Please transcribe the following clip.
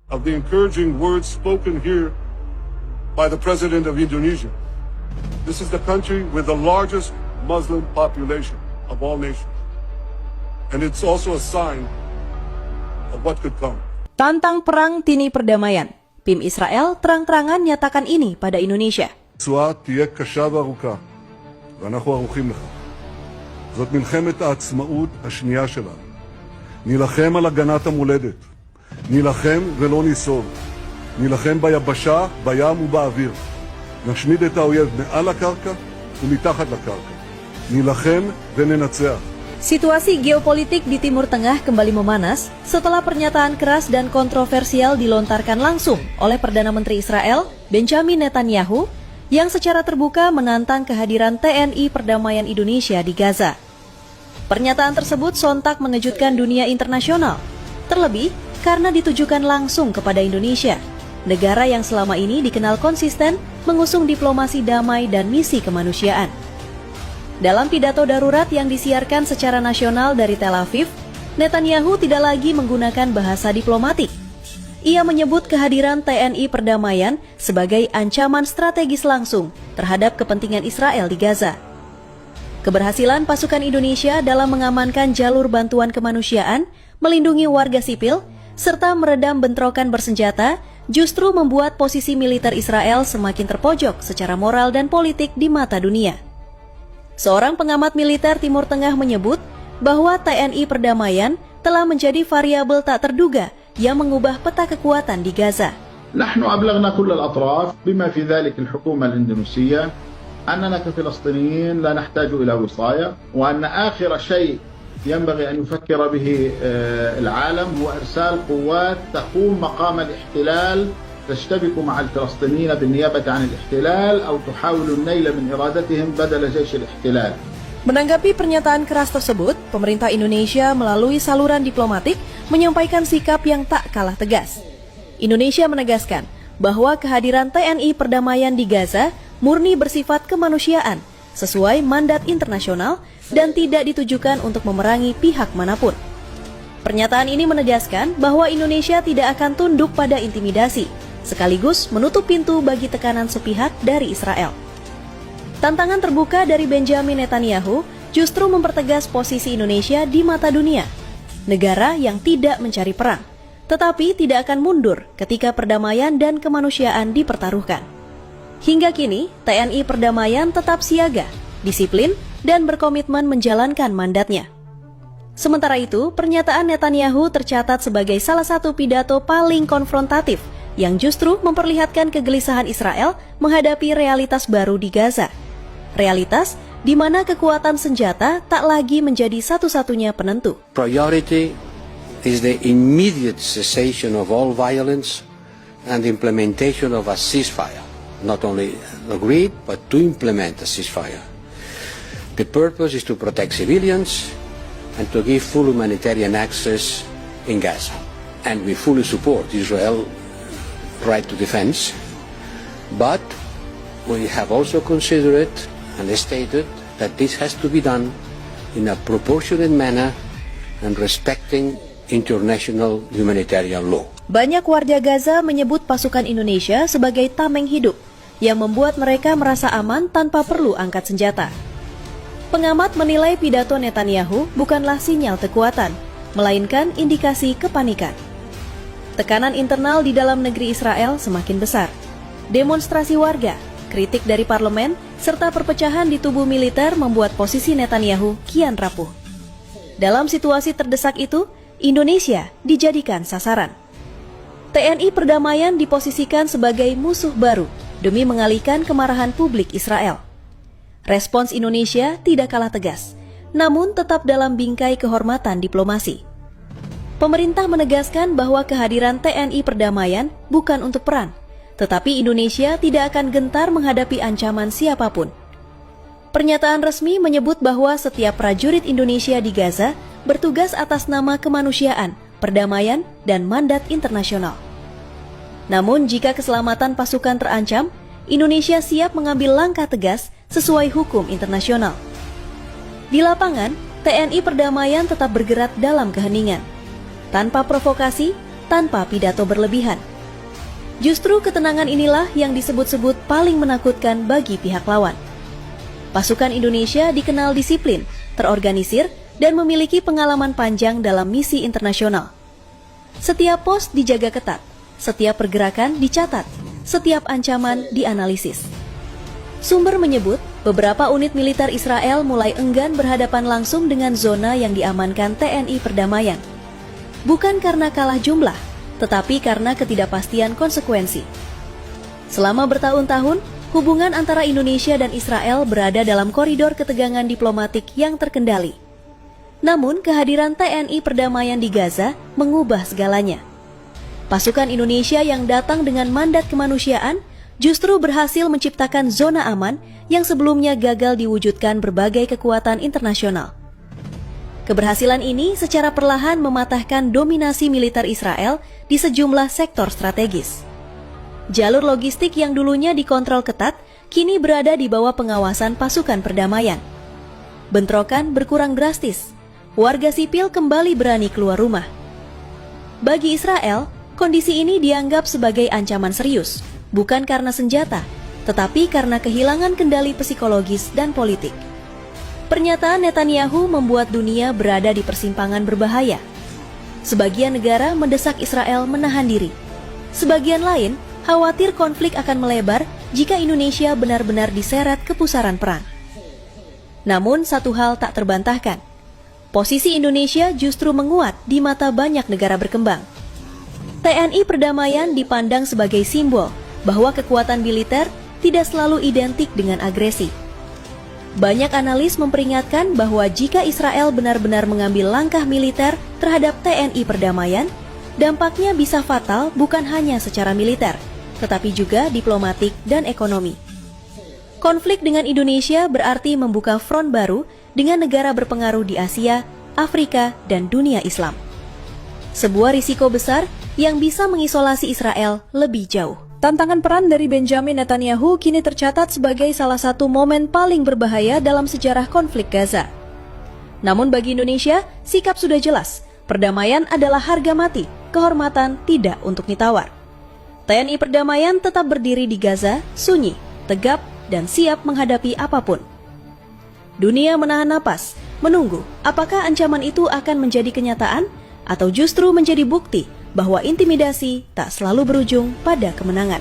of the encouraging words spoken here by the President of Indonesia. This is the country with the largest Muslim population of all nations. And it's also a sign of what could come. Tantang perang tini perdamaian. PIM Israel terang-terangan nyatakan ini pada Indonesia. הרצועה תהיה קשה וארוכה, ואנחנו ערוכים לכך. זאת מלחמת העצמאות השנייה שלנו. נילחם על הגנת המולדת. נילחם ולא ניסוג. נילחם ביבשה, בים ובאוויר. נשמיד את האויב מעל הקרקע ומתחת לקרקע. נילחם וננצח. Situasi geopolitik di Timur Tengah kembali memanas setelah pernyataan keras dan kontroversial dilontarkan langsung oleh Perdana Menteri Israel, Benjamin Netanyahu, yang secara terbuka menantang kehadiran TNI Perdamaian Indonesia di Gaza. Pernyataan tersebut sontak mengejutkan dunia internasional, terlebih karena ditujukan langsung kepada Indonesia, negara yang selama ini dikenal konsisten mengusung diplomasi damai dan misi kemanusiaan. Dalam pidato darurat yang disiarkan secara nasional dari Tel Aviv, Netanyahu tidak lagi menggunakan bahasa diplomatik. Ia menyebut kehadiran TNI Perdamaian sebagai ancaman strategis langsung terhadap kepentingan Israel di Gaza. Keberhasilan pasukan Indonesia dalam mengamankan jalur bantuan kemanusiaan, melindungi warga sipil, serta meredam bentrokan bersenjata justru membuat posisi militer Israel semakin terpojok secara moral dan politik di mata dunia. Seorang pengamat militer Timur Tengah menyebut bahwa TNI Perdamaian telah menjadi variabel tak terduga yang mengubah peta kekuatan di Gaza. نحن أبلغنا كل الأطراف بما في ذلك الحكومة الإندونيسية أننا كفلسطينيين لا نحتاج إلى وصاية وأن آخر شيء ينبغي أن يفكر به العالم هو إرسال قوات تقوم مقام الاحتلال تشتبك مع الفلسطينيين بالنيابة عن الاحتلال أو تحاول النيل من إرادتهم بدل جيش الاحتلال. Menanggapi pernyataan keras tersebut, pemerintah Indonesia melalui saluran diplomatik menyampaikan sikap yang tak kalah tegas. Indonesia menegaskan bahwa kehadiran TNI Perdamaian di Gaza murni bersifat kemanusiaan, sesuai mandat internasional dan tidak ditujukan untuk memerangi pihak manapun. Pernyataan ini menegaskan bahwa Indonesia tidak akan tunduk pada intimidasi, sekaligus menutup pintu bagi tekanan sepihak dari Israel. Tantangan terbuka dari Benjamin Netanyahu justru mempertegas posisi Indonesia di mata dunia, negara yang tidak mencari perang, tetapi tidak akan mundur ketika perdamaian dan kemanusiaan dipertaruhkan. Hingga kini, TNI Perdamaian tetap siaga, disiplin, dan berkomitmen menjalankan mandatnya. Sementara itu, pernyataan Netanyahu tercatat sebagai salah satu pidato paling konfrontatif yang justru memperlihatkan kegelisahan Israel menghadapi realitas baru di Gaza. Realitas di mana kekuatan senjata tak lagi menjadi satu-satunya penentu. Priority is the immediate cessation of all violence and implementation of a ceasefire. Not only agreed, but to implement a ceasefire. The purpose is to protect civilians and to give full humanitarian access in Gaza. And we fully support Israel's right to defense, but we have also considered and stated that this has to be done in a proportionate manner and respecting international humanitarian law. Banyak warga Gaza menyebut pasukan Indonesia sebagai tameng hidup yang membuat mereka merasa aman tanpa perlu angkat senjata. Pengamat menilai pidato Netanyahu bukanlah sinyal kekuatan, melainkan indikasi kepanikan. Tekanan internal di dalam negeri Israel semakin besar. Demonstrasi warga, kritik dari parlemen, serta perpecahan di tubuh militer membuat posisi Netanyahu kian rapuh. Dalam situasi terdesak itu, Indonesia dijadikan sasaran. TNI Perdamaian diposisikan sebagai musuh baru demi mengalihkan kemarahan publik Israel. Respons Indonesia tidak kalah tegas, namun tetap dalam bingkai kehormatan diplomasi. Pemerintah menegaskan bahwa kehadiran TNI Perdamaian bukan untuk perang, tetapi Indonesia tidak akan gentar menghadapi ancaman siapapun. Pernyataan resmi menyebut bahwa setiap prajurit Indonesia di Gaza bertugas atas nama kemanusiaan, perdamaian, dan mandat internasional. Namun jika keselamatan pasukan terancam, Indonesia siap mengambil langkah tegas sesuai hukum internasional. Di lapangan, TNI Perdamaian tetap bergerak dalam keheningan. Tanpa provokasi, tanpa pidato berlebihan. Justru ketenangan inilah yang disebut-sebut paling menakutkan bagi pihak lawan. Pasukan Indonesia dikenal disiplin, terorganisir, dan memiliki pengalaman panjang dalam misi internasional. Setiap pos dijaga ketat, setiap pergerakan dicatat, setiap ancaman dianalisis. Sumber menyebut beberapa unit militer Israel mulai enggan berhadapan langsung dengan zona yang diamankan TNI Perdamaian. Bukan karena kalah jumlah, tetapi karena ketidakpastian konsekuensi. Selama bertahun-tahun, hubungan antara Indonesia dan Israel berada dalam koridor ketegangan diplomatik yang terkendali. Namun, kehadiran TNI Perdamaian di Gaza mengubah segalanya. Pasukan Indonesia yang datang dengan mandat kemanusiaan justru berhasil menciptakan zona aman yang sebelumnya gagal diwujudkan berbagai kekuatan internasional. Keberhasilan ini secara perlahan mematahkan dominasi militer Israel di sejumlah sektor strategis. Jalur logistik yang dulunya dikontrol ketat, kini berada di bawah pengawasan pasukan perdamaian. Bentrokan berkurang drastis, warga sipil kembali berani keluar rumah. Bagi Israel, kondisi ini dianggap sebagai ancaman serius, bukan karena senjata, tetapi karena kehilangan kendali psikologis dan politik. Pernyataan Netanyahu membuat dunia berada di persimpangan berbahaya. Sebagian negara mendesak Israel menahan diri. Sebagian lain khawatir konflik akan melebar jika Indonesia benar-benar diseret ke pusaran perang. Namun satu hal tak terbantahkan. Posisi Indonesia justru menguat di mata banyak negara berkembang. TNI Perdamaian dipandang sebagai simbol bahwa kekuatan militer tidak selalu identik dengan agresi. Banyak analis memperingatkan bahwa jika Israel benar-benar mengambil langkah militer terhadap TNI Perdamaian, dampaknya bisa fatal bukan hanya secara militer, tetapi juga diplomatik dan ekonomi. Konflik dengan Indonesia berarti membuka front baru dengan negara berpengaruh di Asia, Afrika, dan dunia Islam. Sebuah risiko besar yang bisa mengisolasi Israel lebih jauh. Tantangan peran dari Benjamin Netanyahu kini tercatat sebagai salah satu momen paling berbahaya dalam sejarah konflik Gaza. Namun bagi Indonesia, sikap sudah jelas. Perdamaian adalah harga mati, kehormatan tidak untuk ditawar. TNI Perdamaian tetap berdiri di Gaza, sunyi, tegap, dan siap menghadapi apapun. Dunia menahan napas, menunggu apakah ancaman itu akan menjadi kenyataan atau justru menjadi bukti bahwa intimidasi tak selalu berujung pada kemenangan.